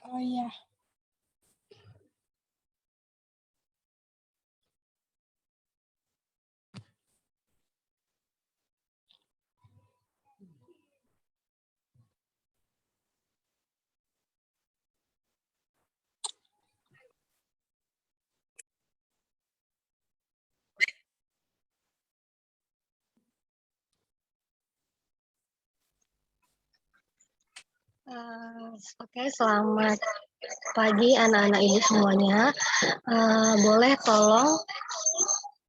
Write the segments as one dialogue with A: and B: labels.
A: Oh iya.
B: Oke, selamat pagi anak-anak ibu semuanya. Boleh tolong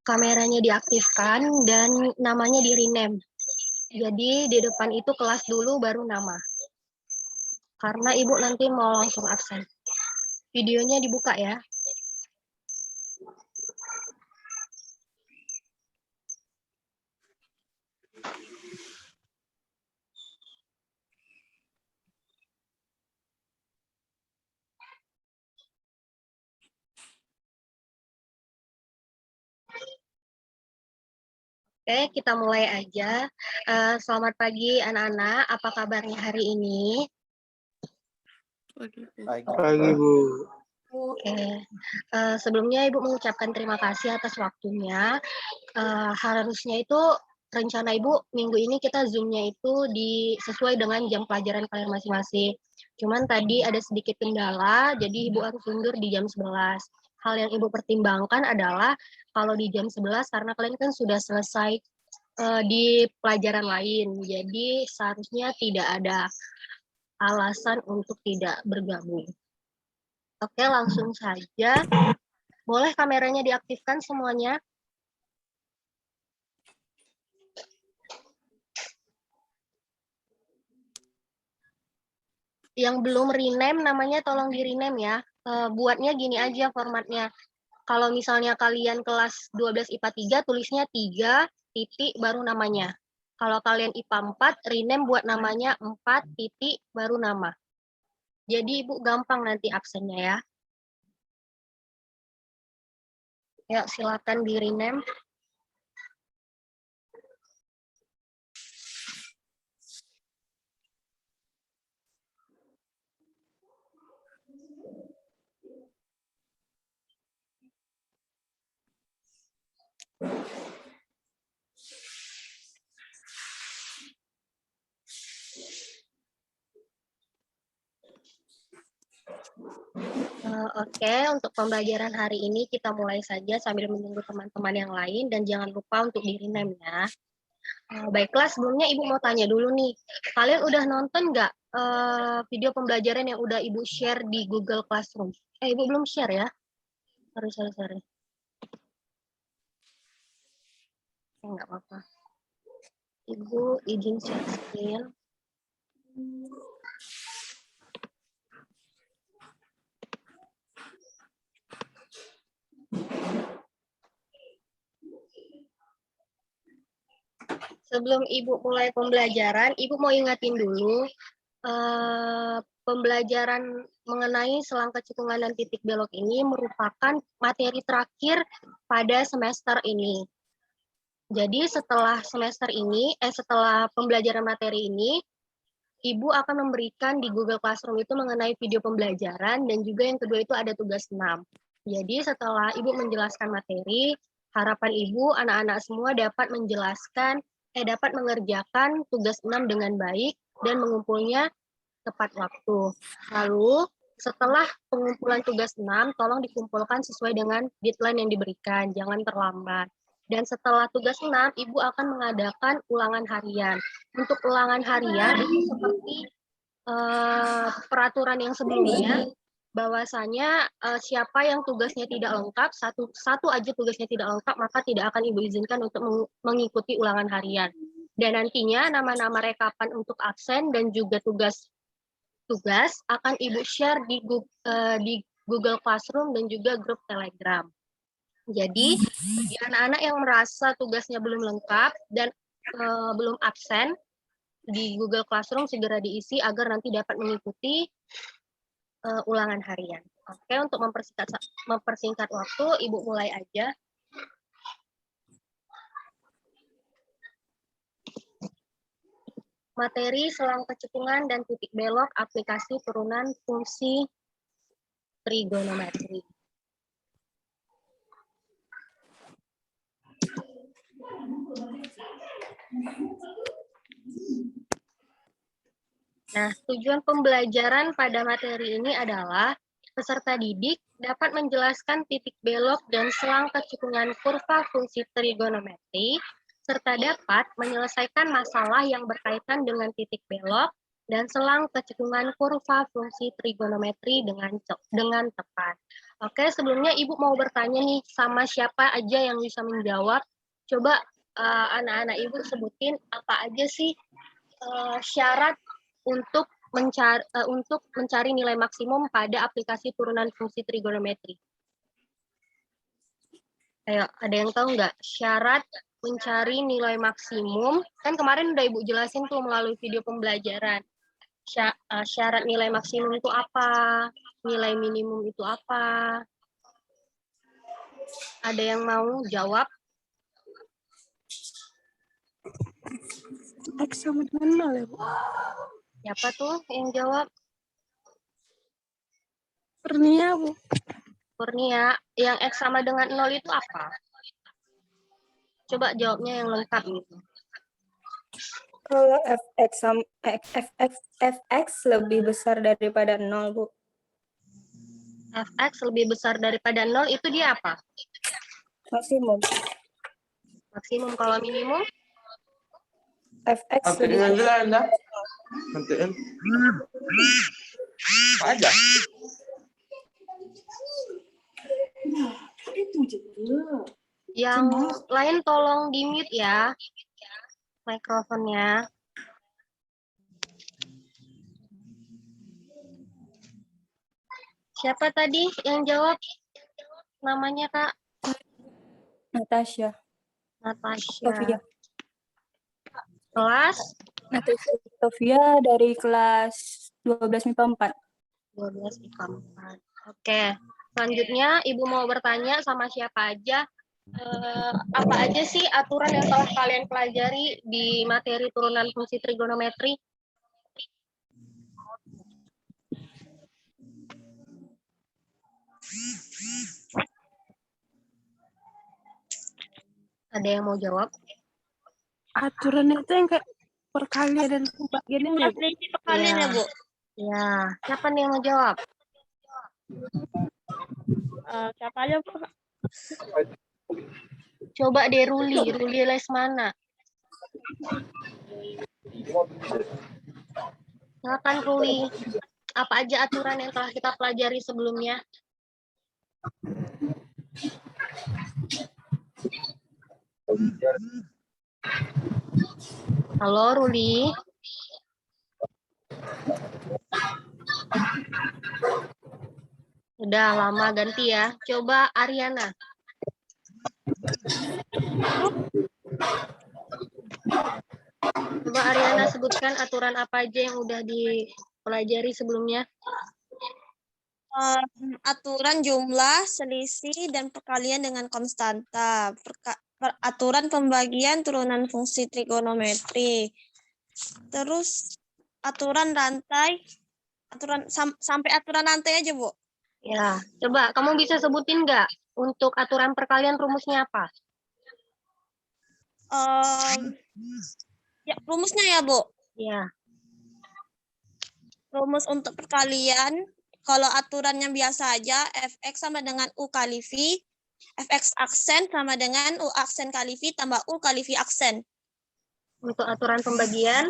B: kameranya diaktifkan dan namanya di rename. Jadi di depan itu kelas dulu baru nama. Karena ibu nanti mau langsung absen. Videonya dibuka ya. Oke, kita mulai aja. Selamat pagi anak-anak, apa kabarnya hari ini?
C: Pagi, Bu.
B: Oke, sebelumnya Ibu mengucapkan terima kasih atas waktunya. Harusnya itu rencana Ibu minggu ini kita Zoom-nya itu sesuai dengan jam pelajaran kalian masing-masing. Cuman tadi ada sedikit kendala, jadi Ibu harus undur di jam 11. Hal yang Ibu pertimbangkan adalah kalau di jam 11 karena kalian kan sudah selesai di pelajaran lain, jadi seharusnya tidak ada alasan untuk tidak bergabung. Oke, langsung saja. Boleh kameranya diaktifkan semuanya? Yang belum rename namanya tolong di rename ya. Buatnya gini aja formatnya. Kalau misalnya kalian kelas 12 IPA 3 tulisnya 3 titik baru namanya. Kalau kalian IPA 4 rename buat namanya 4 titik baru nama. Jadi Ibu gampang nanti absennya ya. Ya, silakan di rename. Oke, untuk pembelajaran hari ini kita mulai saja sambil menunggu teman-teman yang lain dan jangan lupa untuk di rename ya. Baiklah, sebelumnya Ibu mau tanya dulu nih, kalian udah nonton nggak video pembelajaran yang udah Ibu share di Google Classroom? Ibu belum share ya? Sorry. Nggak apa-apa. Ibu izin share screen. Sebelum Ibu mulai pembelajaran, Ibu mau ingatin dulu pembelajaran mengenai selang kecikungan dan titik belok ini merupakan materi terakhir pada semester ini. Jadi setelah setelah pembelajaran materi ini, Ibu akan memberikan di Google Classroom itu mengenai video pembelajaran dan juga yang kedua itu ada tugas 6. Jadi setelah Ibu menjelaskan materi, harapan Ibu anak-anak semua dapat dapat mengerjakan tugas 6 dengan baik dan mengumpulnya tepat waktu. Lalu setelah pengumpulan tugas 6, tolong dikumpulkan sesuai dengan deadline yang diberikan, jangan terlambat. Dan setelah tugas 6, Ibu akan mengadakan ulangan harian. Untuk ulangan harian, seperti peraturan yang sebelumnya, bahwasanya siapa yang tugasnya tidak lengkap, satu aja tugasnya tidak lengkap, maka tidak akan Ibu izinkan untuk mengikuti ulangan harian. Dan nantinya nama-nama rekapan untuk absen dan juga tugas akan Ibu share di Google Classroom dan juga grup Telegram. Jadi, bagi anak-anak yang merasa tugasnya belum lengkap dan belum absen, di Google Classroom segera diisi agar nanti dapat mengikuti ulangan harian. Oke, untuk mempersingkat waktu, Ibu mulai aja. Materi selang kecekungan dan titik belok aplikasi turunan fungsi trigonometri. Nah, tujuan pembelajaran pada materi ini adalah peserta didik dapat menjelaskan titik belok dan selang kecikungan kurva fungsi trigonometri, serta dapat menyelesaikan masalah yang berkaitan dengan titik belok dan selang kecikungan kurva fungsi trigonometri dengan tepat. Oke, sebelumnya Ibu mau bertanya nih sama siapa aja yang bisa menjawab. Coba anak-anak Ibu sebutin apa aja sih syarat untuk mencari nilai maksimum pada aplikasi turunan fungsi trigonometri. Ayo, ada yang tahu nggak syarat mencari nilai maksimum? Kan kemarin udah Ibu jelasin tuh melalui video pembelajaran. Syarat nilai maksimum itu apa? Nilai minimum itu apa? Ada yang mau jawab?
A: X sama dengan 0 ya, Bu?
B: Siapa tuh yang jawab?
A: Kurnia, Bu.
B: Kurnia, yang X sama dengan 0 itu apa? Coba jawabnya yang lengkap gitu.
C: Kalau fx lebih besar daripada 0, Bu.
B: Fx lebih besar daripada 0 itu dia apa?
C: Maksimum.
B: Maksimum. Kalau minimum?
C: Fx lebih
D: Nantiin aja lah Anda. Nantiin. Aja.
B: Yang lain tolong di-mute ya mikrofonnya. Siapa tadi yang jawab? Namanya Kak?
C: Natasha.
B: Natasha.
C: Sofia.
B: Kelas?
C: Natasha Sofia dari kelas 12 MIPA 4.
B: 12 IPA 4. Oke. Selanjutnya Ibu mau bertanya sama siapa aja. Apa aja sih aturan yang telah kalian pelajari di materi turunan fungsi trigonometri? Ada yang mau jawab?
A: Aturan itu yang kayak perkalian dan pembagian ya, Bu?
E: Prinsip perkalian ya, Bu?
B: Ya, siapa nih yang mau jawab?
E: Siapa aja, Bu?
B: Coba deh Ruli Lesmana. Silakan Ruli. Apa aja aturan yang telah kita pelajari sebelumnya? Halo Ruli. Udah lama ganti ya. Coba Ariana. Coba Ariana sebutkan aturan apa aja yang udah dipelajari sebelumnya.
E: Aturan jumlah, selisih, dan perkalian dengan konstanta. Aturan pembagian turunan fungsi trigonometri. Terus aturan rantai, sampai aturan rantai aja, Bu.
B: Ya, coba kamu bisa sebutin nggak untuk aturan perkalian rumusnya apa?
E: Ya, rumusnya ya, Bu.
B: Ya.
E: Rumus untuk perkalian, kalau aturannya biasa aja, fx sama dengan u kali v, fx aksen sama dengan u aksen kali v tambah u kali v aksen.
B: Untuk aturan pembagian?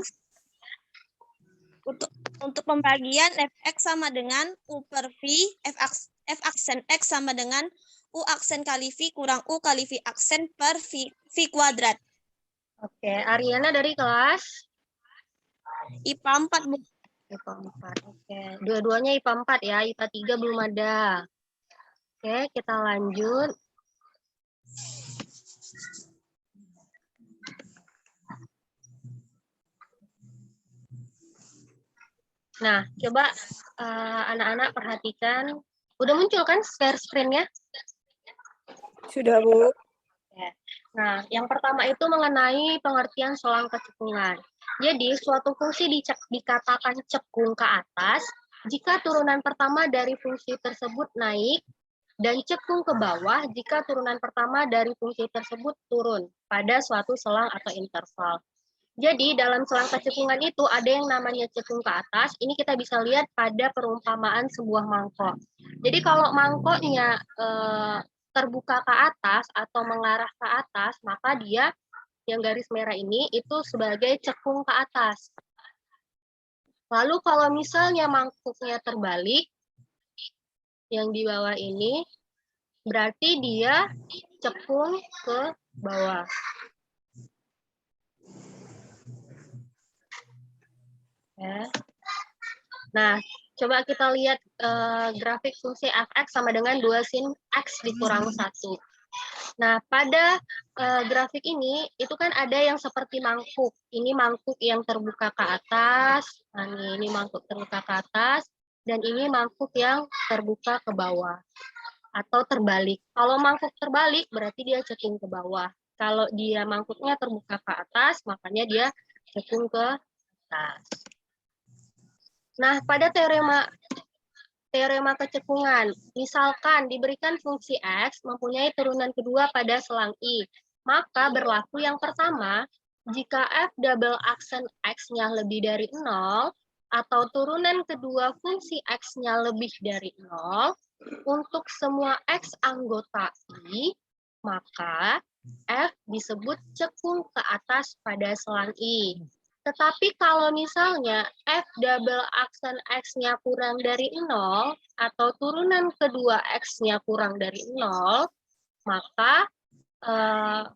E: Untuk pembagian, fx sama dengan u per v, f aksen x sama dengan u aksen kali v kurang u kali v aksen per v kuadrat.
B: Oke, Ariana dari kelas?
E: IPA 4, Bu.
B: IPA 4, oke. Dua-duanya IPA 4 ya, IPA 3 belum ada. Oke, kita lanjut. Nah, coba anak-anak perhatikan. Udah muncul kan share screen-nya?
C: Sudah, Bu.
B: Nah, yang pertama itu mengenai pengertian selang kecikungan. Jadi, suatu fungsi dikatakan cekung ke atas jika turunan pertama dari fungsi tersebut naik, dan cekung ke bawah jika turunan pertama dari fungsi tersebut turun pada suatu selang atau interval. Jadi dalam selang kecekungan itu ada yang namanya cekung ke atas. Ini kita bisa lihat pada perumpamaan sebuah mangkok. Jadi kalau mangkoknya terbuka ke atas atau mengarah ke atas, maka dia yang garis merah ini itu sebagai cekung ke atas. Lalu kalau misalnya mangkuknya terbalik, yang di bawah ini, berarti dia cekung ke bawah. Ya. Nah, coba kita lihat grafik fungsi f(x) sama dengan 2 sin x dikurang 1. Nah, pada grafik ini, itu kan ada yang seperti mangkuk. Ini mangkuk yang terbuka ke atas, nah, ini mangkuk terbuka ke atas, dan ini mangkuk yang terbuka ke bawah, atau terbalik. Kalau mangkuk terbalik, berarti dia cekung ke bawah. Kalau dia mangkuknya terbuka ke atas, makanya dia cekung ke atas. Nah, pada teorema kecekungan, misalkan diberikan fungsi x mempunyai turunan kedua pada selang I, maka berlaku yang pertama, jika f double aksen x-nya lebih dari 0, atau turunan kedua fungsi x-nya lebih dari 0, untuk semua x anggota I, maka f disebut cekung ke atas pada selang I. Tetapi kalau misalnya f double aksen x-nya kurang dari 0, atau turunan kedua x-nya kurang dari 0, maka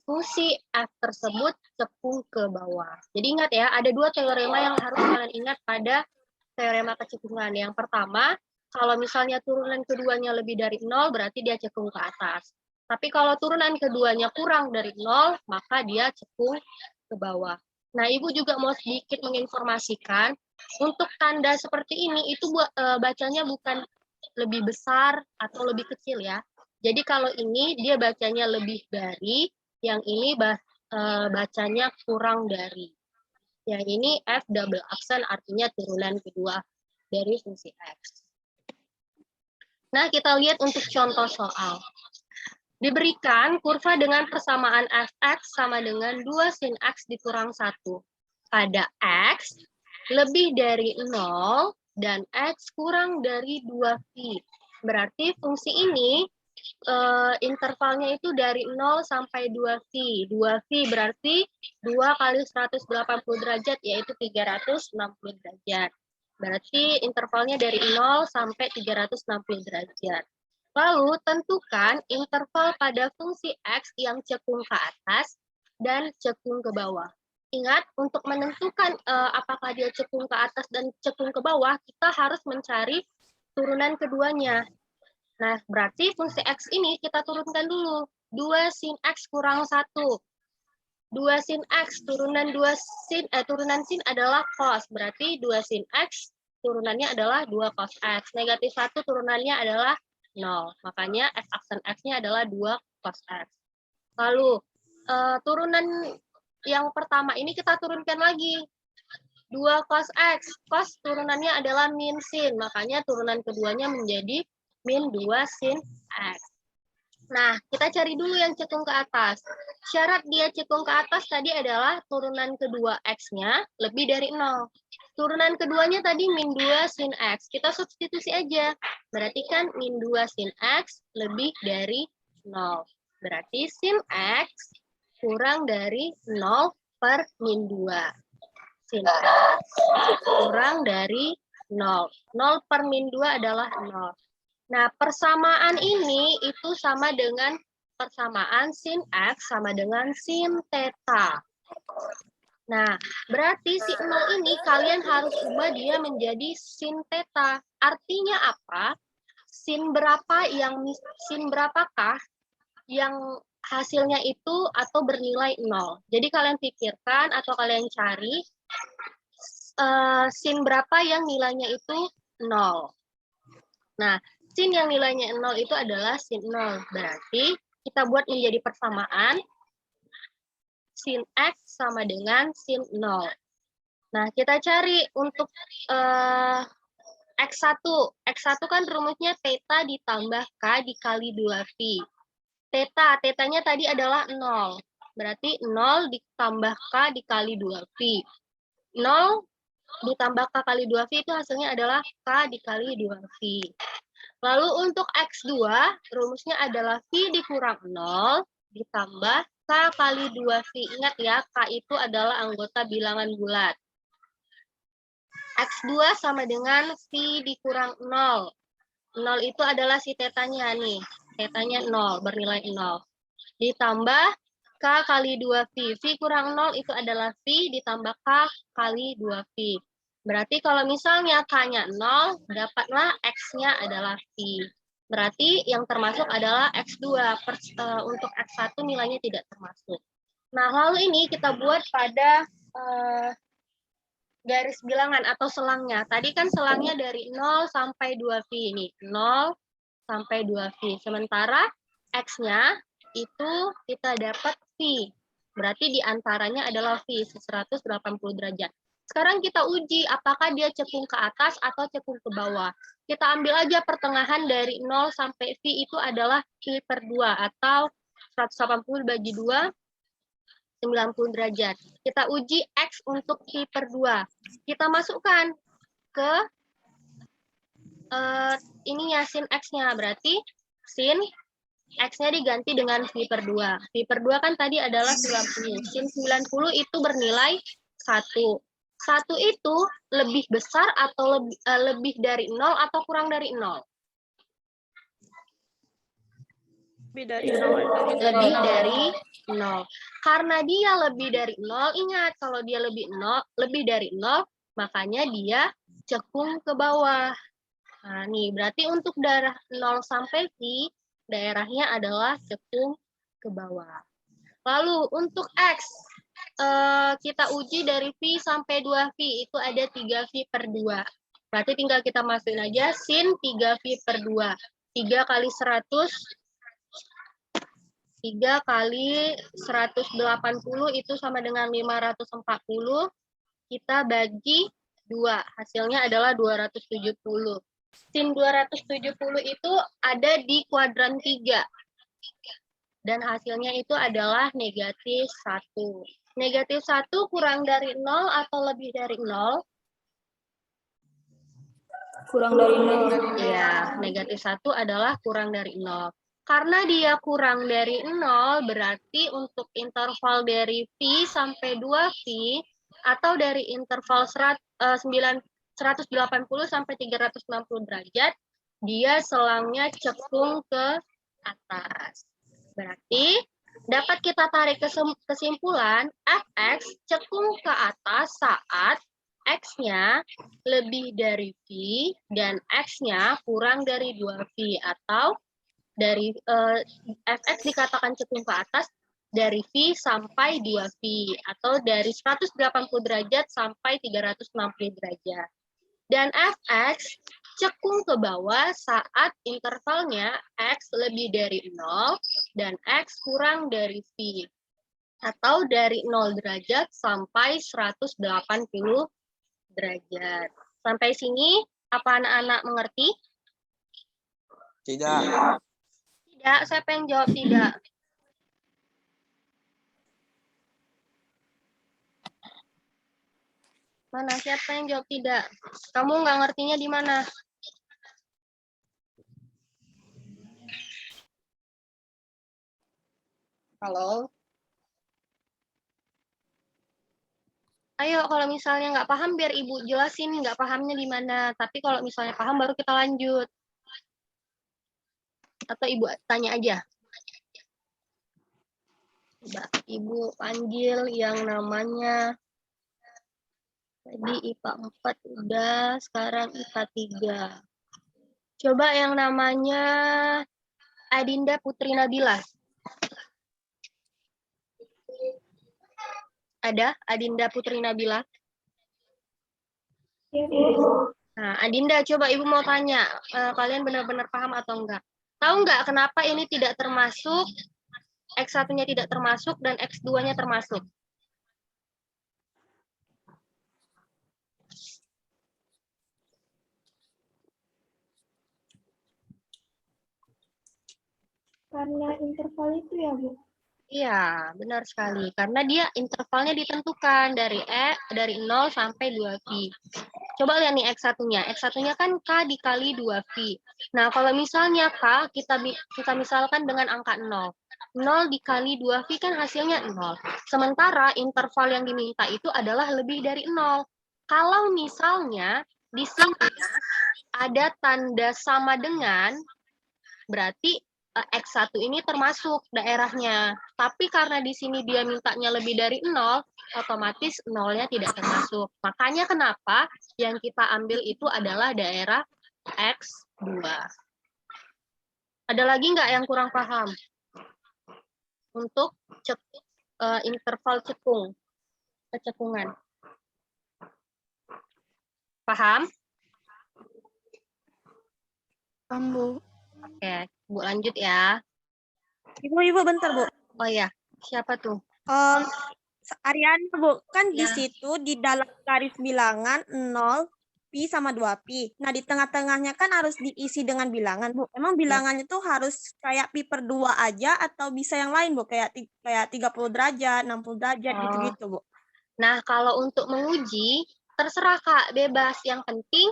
B: fungsi f tersebut cekung ke bawah. Jadi ingat ya, ada dua teorema yang harus kalian ingat pada teorema kecekungan. Yang pertama, kalau misalnya turunan keduanya lebih dari 0, berarti dia cekung ke atas. Tapi kalau turunan keduanya kurang dari 0, maka dia cekung ke bawah. Nah, Ibu juga mau sedikit menginformasikan, untuk tanda seperti ini, itu bacanya bukan lebih besar atau lebih kecil ya. Jadi kalau ini dia bacanya lebih dari, yang ini bacanya kurang dari. Yang ini F double aksen artinya turunan kedua dari fungsi X. Nah, kita lihat untuk contoh soal. Diberikan kurva dengan persamaan f(x) sama dengan 2 sin x dikurang 1. Pada x lebih dari 0 dan x kurang dari 2π. Berarti fungsi ini intervalnya itu dari 0 sampai 2π. 2π berarti 2 kali 180 derajat, yaitu 360 derajat. Berarti intervalnya dari 0 sampai 360 derajat. Lalu tentukan interval pada fungsi x yang cekung ke atas dan cekung ke bawah. Ingat, untuk menentukan apakah dia cekung ke atas dan cekung ke bawah, kita harus mencari turunan keduanya. Nah, berarti fungsi x ini kita turunkan dulu. 2 sin x kurang 1. 2 sin x, turunan sin adalah cos. Berarti 2 sin x turunannya adalah 2 cos x. Negatif 1 turunannya adalah 0. Makanya f aksen x-nya adalah 2 cos x. Lalu, turunan yang pertama ini kita turunkan lagi. 2 cos x. Cos turunannya adalah min sin. Makanya turunan keduanya menjadi min 2 sin x. Nah, kita cari dulu yang cekung ke atas. Syarat dia cekung ke atas tadi adalah turunan kedua x-nya lebih dari 0. Turunan keduanya tadi min 2 sin x. Kita substitusi aja. Berarti kan min 2 sin x lebih dari 0. Berarti sin x kurang dari 0 per min 2. Sin x kurang dari 0. 0 per min 2 adalah 0. Nah, persamaan ini itu sama dengan persamaan sin x sama dengan sin theta. Nah, berarti si 0 ini kalian harus ubah dia menjadi sin theta. Artinya apa? Sin berapakah yang hasilnya itu atau bernilai 0. Jadi kalian pikirkan atau kalian cari sin berapa yang nilainya itu 0. Nah, sin yang nilainya 0 itu adalah sin 0. Berarti kita buat menjadi persamaan sin x sama dengan sin 0. Nah, kita cari untuk X1. X1 kan rumusnya theta ditambah K dikali 2V. Tetanya tadi adalah 0. Berarti 0 ditambah K dikali 2V. 0 ditambah K kali 2V itu hasilnya adalah K dikali 2V. Lalu untuk X2, rumusnya adalah V dikurang 0 ditambah K kali 2V. Ingat ya, K itu adalah anggota bilangan bulat. X2 sama dengan V dikurang 0. 0 itu adalah si tetanya nih. Tetanya 0, bernilai 0. Ditambah K kali 2V. V kurang 0 itu adalah V ditambah K kali 2V. Berarti kalau misalnya K-nya 0, dapatlah X-nya adalah V. Berarti yang termasuk adalah X2. Untuk X1 nilainya tidak termasuk. Nah, lalu ini kita buat pada garis bilangan atau selangnya. Tadi kan selangnya dari 0 sampai 2V ini. 0 sampai 2V. Sementara X-nya itu kita dapat V. Berarti diantaranya adalah V, 180 derajat. Sekarang kita uji apakah dia cekung ke atas atau cekung ke bawah. Kita ambil aja pertengahan dari 0 sampai V itu adalah V per 2 atau 180 bagi 2, 90 derajat. Kita uji X untuk V per 2. Kita masukkan ke ininya sin X-nya. Berarti sin X-nya diganti dengan V per 2. V per 2 kan tadi adalah 90. Sin 90 itu bernilai 1. 1 itu lebih besar atau lebih dari 0 atau kurang dari 0?
A: Lebih dari 0.
B: Lebih dari 0. Karena dia lebih dari 0, ingat kalau dia lebih dari 0, makanya dia cekung ke bawah. Nah, nih berarti untuk daerah 0 sampai V, daerahnya adalah cekung ke bawah. Lalu untuk X, kita uji dari V sampai 2V, itu ada 3V per 2. Berarti tinggal kita masukin aja sin 3V per 2. 3 kali 100, 3 kali 180 itu sama dengan 540. Kita bagi 2, hasilnya adalah 270. Sin 270 itu ada di kuadran 3. Dan hasilnya itu adalah negatif 1. Negatif 1 kurang dari 0 atau lebih dari 0?
C: Kurang dari 0.
B: Ya, negatif 1 adalah kurang dari 0. Karena dia kurang dari 0, berarti untuk interval dari V sampai 2V, atau dari interval 180 sampai 360 derajat, dia selangnya cekung ke atas. Berarti dapat kita tarik kesimpulan Fx cekung ke atas saat X-nya lebih dari V dan X-nya kurang dari 2V, atau dari Fx dikatakan cekung ke atas dari V sampai 2V, atau dari 180 derajat sampai 360 derajat. Dan Fx cekung ke bawah saat intervalnya X lebih dari 0 dan X kurang dari V, atau dari 0 derajat sampai 180 derajat. Sampai sini, apa anak-anak mengerti?
D: Tidak.
B: Tidak, siapa yang jawab tidak? Mana, siapa yang jawab tidak? Kamu nggak ngertinya di mana? Halo? Ayo, kalau misalnya nggak paham, biar Ibu jelasin nggak pahamnya di mana. Tapi kalau misalnya paham, baru kita lanjut. Atau Ibu tanya aja. Coba Ibu panggil yang namanya, tadi IPA 4 udah, sekarang IPA 3. Coba yang namanya Adinda Putri Nabila. Ada Adinda Putri Nabila? Nah, Adinda, coba Ibu mau tanya, kalian benar-benar paham atau enggak? Tahu enggak kenapa ini tidak termasuk, X1-nya tidak termasuk, dan X2-nya termasuk?
A: Karena interval itu ya, Bu?
B: Iya, benar sekali. Karena dia intervalnya ditentukan dari 0 sampai 2V. Coba lihat nih X1-nya. X1-nya kan K dikali 2V. Nah, kalau misalnya K, kita misalkan dengan angka 0. 0 dikali 2V kan hasilnya 0. Sementara interval yang diminta itu adalah lebih dari 0. Kalau misalnya di sini ada tanda sama dengan, berarti X1 ini termasuk daerahnya. Tapi karena di sini dia mintanya lebih dari 0, otomatis 0-nya tidak termasuk. Makanya kenapa yang kita ambil itu adalah daerah X2. Ada lagi nggak yang kurang paham? Untuk interval kecekungan. Paham?
A: Paham, Bu.
B: Oke, Bu lanjut ya.
E: Ibu bentar, Bu.
B: Oh ya, siapa tuh?
E: Ariana, Bu. Kan di
B: Ya.
E: situ di dalam garis bilangan 0, pi sama 2pi. Nah, di tengah-tengahnya kan harus diisi dengan bilangan, Bu. Emang bilangannya tuh harus kayak pi per 2 aja atau bisa yang lain, Bu? Kayak 30 derajat, 60 derajat, gitu-gitu, Bu.
B: Nah, kalau untuk menguji, terserah Kak, bebas. Yang penting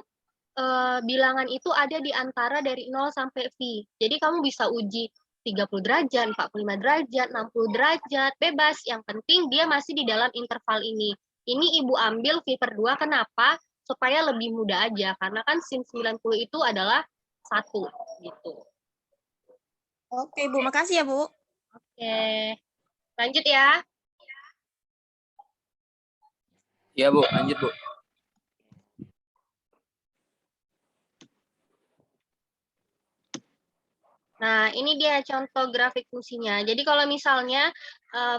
B: bilangan itu ada di antara dari 0 sampai V. Jadi kamu bisa uji 30 derajat, 45 derajat, 60 derajat, bebas. Yang penting dia masih di dalam interval ini. Ini Ibu ambil V per 2, kenapa? Supaya lebih mudah aja, karena kan sin 90 itu adalah 1. Gitu.
E: Oke, Bu. Makasih ya, Bu.
B: Oke. Lanjut ya.
D: Iya, Bu. Lanjut, Bu.
B: Nah, ini dia contoh grafik fungsinya. Jadi kalau misalnya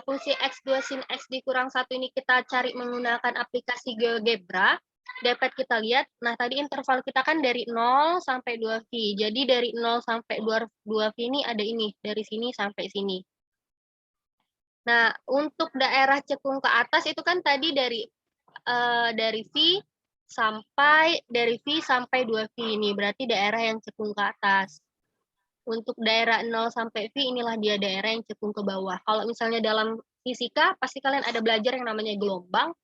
B: fungsi X2 sin X dikurang 1 ini kita cari menggunakan aplikasi GeoGebra, dapat kita lihat, nah tadi interval kita kan dari 0 sampai 2V. Jadi dari 0 sampai 2V ini ada ini, dari sini sampai sini. Nah, untuk daerah cekung ke atas itu kan tadi dari V sampai 2V ini, berarti daerah yang cekung ke atas. Untuk daerah 0 sampai V, inilah dia daerah yang cekung ke bawah. Kalau misalnya dalam fisika, pasti kalian ada belajar yang namanya gelombang.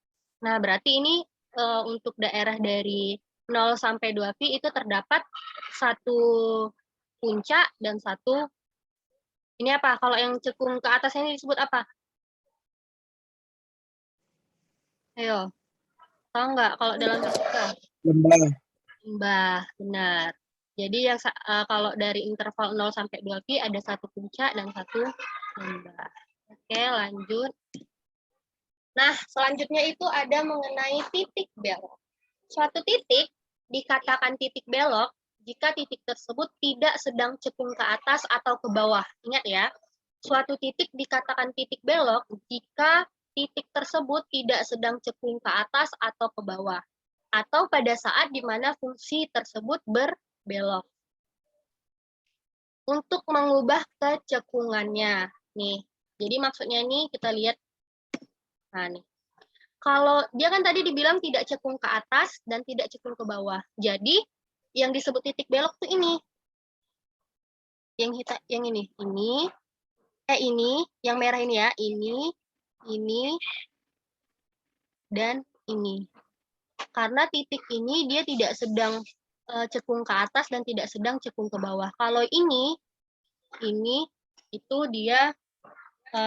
B: Nah, berarti ini untuk daerah dari 0 sampai 2V itu terdapat satu puncak dan satu, ini apa? Kalau yang cekung ke atas ini disebut apa? Ayo, tahu nggak kalau dalam fisika? Lembah, benar. Jadi yang kalau dari interval 0 sampai 2V ada satu puncak dan satu lembah. Oke, lanjut. Nah, selanjutnya itu ada mengenai titik belok. Suatu titik dikatakan titik belok jika titik tersebut tidak sedang cekung ke atas atau ke bawah. Ingat ya, suatu titik dikatakan titik belok jika titik tersebut tidak sedang cekung ke atas atau ke bawah, atau pada saat di mana fungsi tersebut berbelok. Untuk mengubah kecekungannya, nih. Jadi maksudnya ini kita lihat, nah nih. Kalau dia kan tadi dibilang tidak cekung ke atas dan tidak cekung ke bawah. Jadi yang disebut titik belok tuh ini. Yang ini, yang merah ini ya, ini, dan ini. Karena titik ini dia tidak sedang cekung ke atas dan tidak sedang cekung ke bawah. Kalau ini itu dia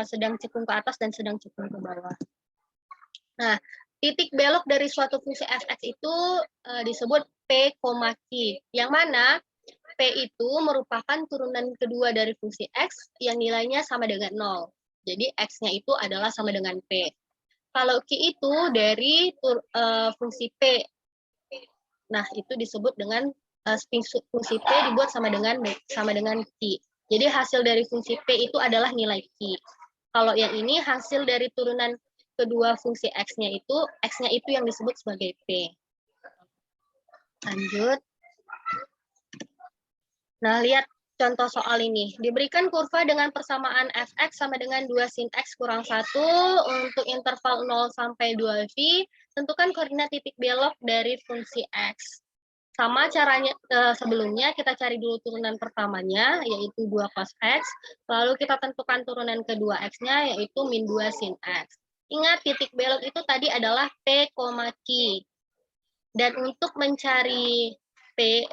B: sedang cekung ke atas dan sedang cekung ke bawah. Nah, titik belok dari suatu fungsi fx itu disebut P, Q. Yang mana P itu merupakan turunan kedua dari fungsi X yang nilainya sama dengan 0. Jadi X-nya itu adalah sama dengan P. Kalau Q itu dari fungsi P. Nah, itu disebut dengan fungsi P dibuat sama dengan Q. Jadi hasil dari fungsi P itu adalah nilai Q. Kalau yang ini hasil dari turunan kedua fungsi X-nya itu yang disebut sebagai P. Lanjut. Nah, lihat contoh soal ini. Diberikan kurva dengan persamaan fx sama dengan 2 sin x kurang 1 untuk interval 0 sampai 2v. Tentukan koordinat titik belok dari fungsi x. Sama caranya sebelumnya kita cari dulu turunan pertamanya, yaitu 2 cos X. Lalu kita tentukan turunan kedua X-nya, yaitu min 2 sin X. Ingat, titik belok itu tadi adalah P, Q. Dan untuk mencari P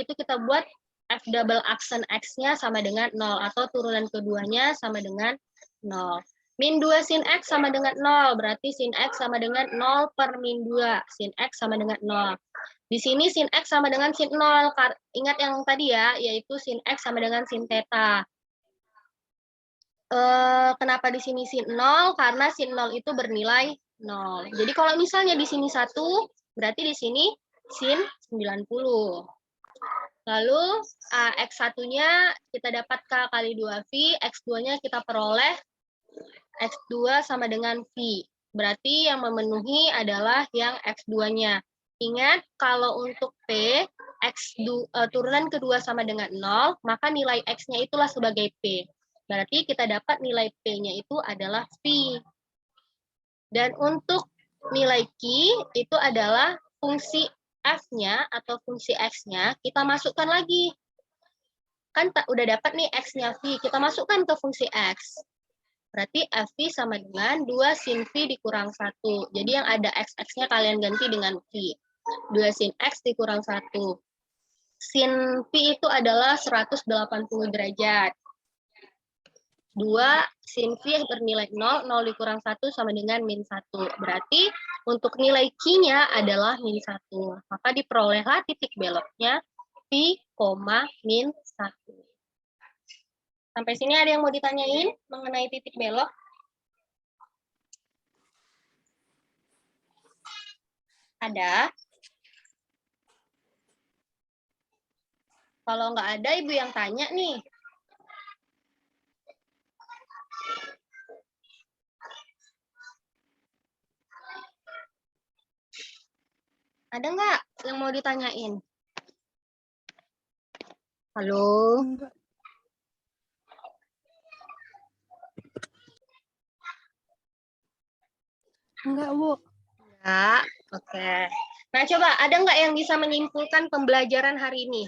B: itu kita buat F double aksen X-nya sama dengan 0, atau turunan keduanya sama dengan 0. Min 2 sin X sama dengan 0, berarti sin X sama dengan 0 per min 2. Sin X sama dengan 0. Di sini sin X sama dengan sin 0. Ingat yang tadi ya, yaitu sin X sama dengan sin theta. Kenapa di sini sin 0? Karena sin 0 itu bernilai 0. Jadi kalau misalnya di sini 1, berarti di sini sin 90. Lalu X1-nya kita dapat K kali 2V, X2-nya kita peroleh X2 sama dengan V. Berarti yang memenuhi adalah yang X2-nya. Ingat, kalau untuk P, turunan kedua sama dengan 0, maka nilai X-nya itulah sebagai P. Berarti kita dapat nilai P-nya itu adalah V. Dan untuk nilai Q, itu adalah fungsi F-nya atau fungsi X-nya, kita masukkan lagi. Kan udah dapat nih X-nya V, kita masukkan ke fungsi X. Berarti FV sama dengan 2 sin V dikurang 1. Jadi yang ada X-nya kalian ganti dengan V. 2 sin X dikurang 1. Sin V itu adalah 180 derajat. 2 sin V bernilai 0, 0 dikurang 1 sama dengan min 1. Berarti untuk nilai Q-nya adalah min 1. Maka diperolehlah titik beloknya V, min 1. Sampai sini ada yang mau ditanyain mengenai titik belok? Ada? Kalau nggak ada, Ibu yang tanya nih. Ada nggak yang mau ditanyain? Halo?
A: Enggak, Bu.
B: Enggak, oke. Nah, coba ada nggak yang bisa menyimpulkan pembelajaran hari ini?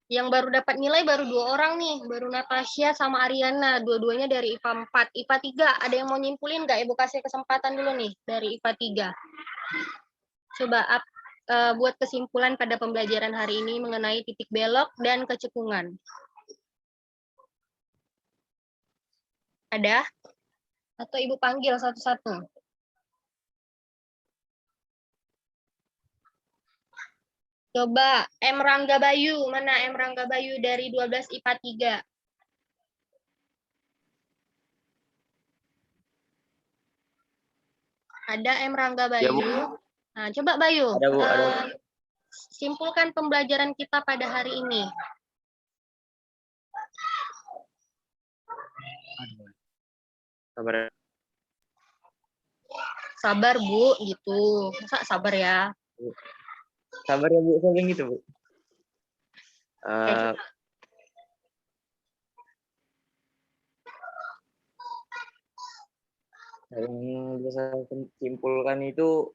B: Yang baru dapat nilai baru 2 orang nih, baru Natasha sama Ariana, dua-duanya dari IPA 4. IPA 3, ada yang mau nyimpulin nggak? Ibu kasih kesempatan dulu nih, dari IPA 3. Coba buat kesimpulan pada pembelajaran hari ini mengenai titik belok dan kecekungan. Ada? Atau Ibu panggil satu-satu? Coba M. Rangga Bayu, mana M. Rangga Bayu dari 12 IPA 3? Ada M. Rangga Bayu.
D: Ya, Bu.
B: Nah, coba Bayu,
D: Ada, Bu, ada.
B: simpulkan pembelajaran kita pada hari ini.
D: Sabar.
B: Sabar, Bu, gitu. Masa sabar ya?
D: Sabar ya, Bu. Saya gitu, Bu.
B: Coba.
D: Yang bisa saya simpulkan itu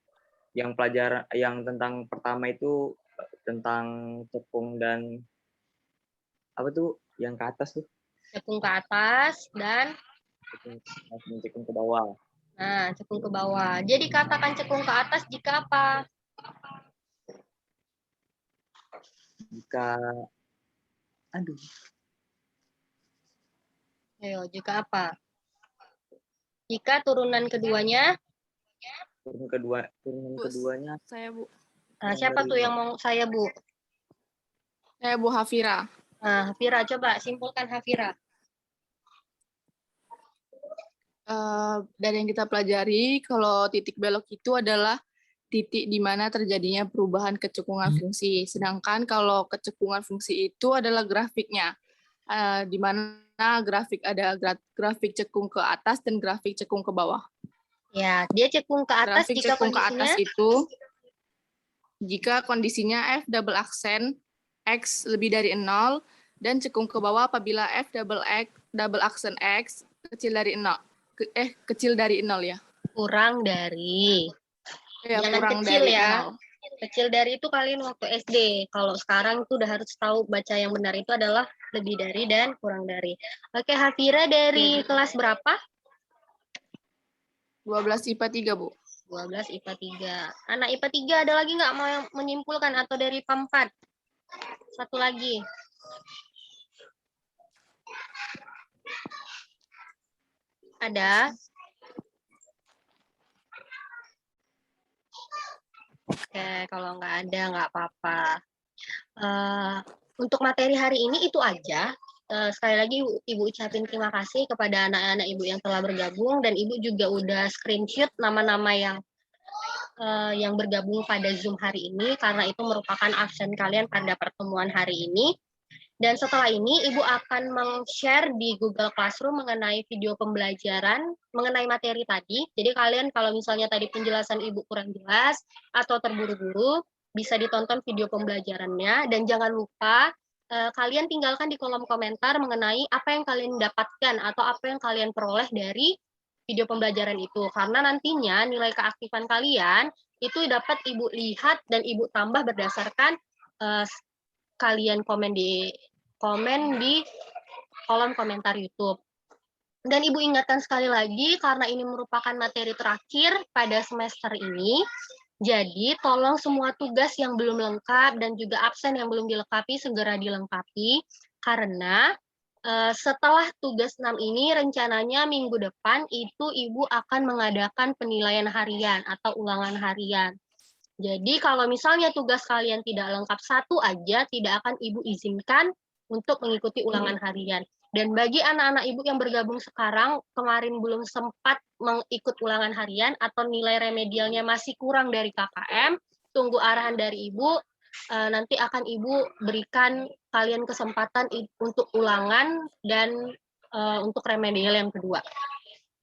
D: yang pelajaran yang tentang pertama itu tentang cekung dan apa tuh yang ke atas tuh,
B: Cekung ke atas dan
D: cekung ke bawah.
B: nah, cekung ke bawah. Jadi katakan cekung ke atas jika apa?
D: Jika
B: Ayo, jika apa? Jika turunan keduanya,
D: turunan keduanya
F: Saya Bu.
B: nah, siapa tuh yang mau saya, Bu?
F: Saya Bu Hafira.
B: Nah, Hafira, coba simpulkan Hafira.
F: Dari yang kita pelajari, kalau titik belok itu adalah titik di mana terjadinya perubahan kecekungan fungsi. Sedangkan kalau kecekungan fungsi itu adalah grafiknya, di mana grafik ada grafik cekung ke atas dan grafik cekung ke bawah.
B: Ya, dia cekung ke atas
F: Grafik
B: jika
F: cekung ke
B: kondisinya
F: atas itu jika kondisinya F double aksen X lebih dari 0 dan cekung ke bawah apabila F double aksen X kecil dari 0. Kecil dari 0 ya.
B: kurang dari.
F: Ya,
B: Jangan
F: kurang
B: kecil
F: dari
B: ya.
F: 0.
B: Kecil dari itu kalian waktu SD. Kalau sekarang itu udah harus tahu baca yang benar itu adalah lebih dari dan kurang dari. Oke, Hafira dari kelas berapa?
F: 12 IPA 3, Bu.
B: 12 IPA 3. Anak IPA 3 ada lagi nggak mau yang menyimpulkan atau dari IPA 4? Satu lagi. Ada? Oke, kalau nggak ada nggak apa-apa. Untuk materi hari ini itu aja. Sekali lagi Ibu ucapin terima kasih kepada anak-anak Ibu yang telah bergabung dan Ibu juga udah screenshot nama-nama yang bergabung pada Zoom hari ini karena itu merupakan absen kalian pada pertemuan hari ini. Dan setelah ini Ibu akan meng-share di Google Classroom mengenai video pembelajaran mengenai materi tadi. Jadi kalian kalau misalnya tadi penjelasan Ibu kurang jelas atau terburu-buru, bisa ditonton video pembelajarannya. Dan jangan lupa kalian tinggalkan di kolom komentar mengenai apa yang kalian dapatkan atau apa yang kalian peroleh dari video pembelajaran itu. Karena nantinya nilai keaktifan kalian itu dapat Ibu lihat dan Ibu tambah berdasarkan kalian komen di kolom komentar YouTube. Dan Ibu ingatkan sekali lagi, karena ini merupakan materi terakhir pada semester ini, jadi tolong semua tugas yang belum lengkap dan juga absen yang belum dilengkapi, segera dilengkapi, karena setelah tugas 6 ini, rencananya minggu depan itu Ibu akan mengadakan penilaian harian atau ulangan harian. Jadi kalau misalnya tugas kalian tidak lengkap satu aja, tidak akan Ibu izinkan untuk mengikuti ulangan harian. Dan bagi anak-anak Ibu yang bergabung sekarang, kemarin belum sempat mengikut ulangan harian atau nilai remedialnya masih kurang dari KKM, tunggu arahan dari Ibu, nanti akan Ibu berikan kalian kesempatan untuk ulangan dan untuk remedial yang kedua.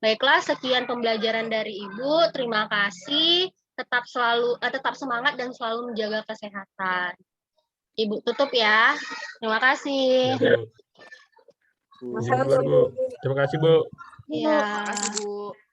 B: Baiklah, sekian pembelajaran dari Ibu. Terima kasih. Tetap semangat dan selalu menjaga kesehatan. Ibu tutup ya. Terima kasih.
G: Ya, Bu. Izin duluan, Bu. Terima kasih, Bu.
B: Ya.
F: Terima kasih, Bu.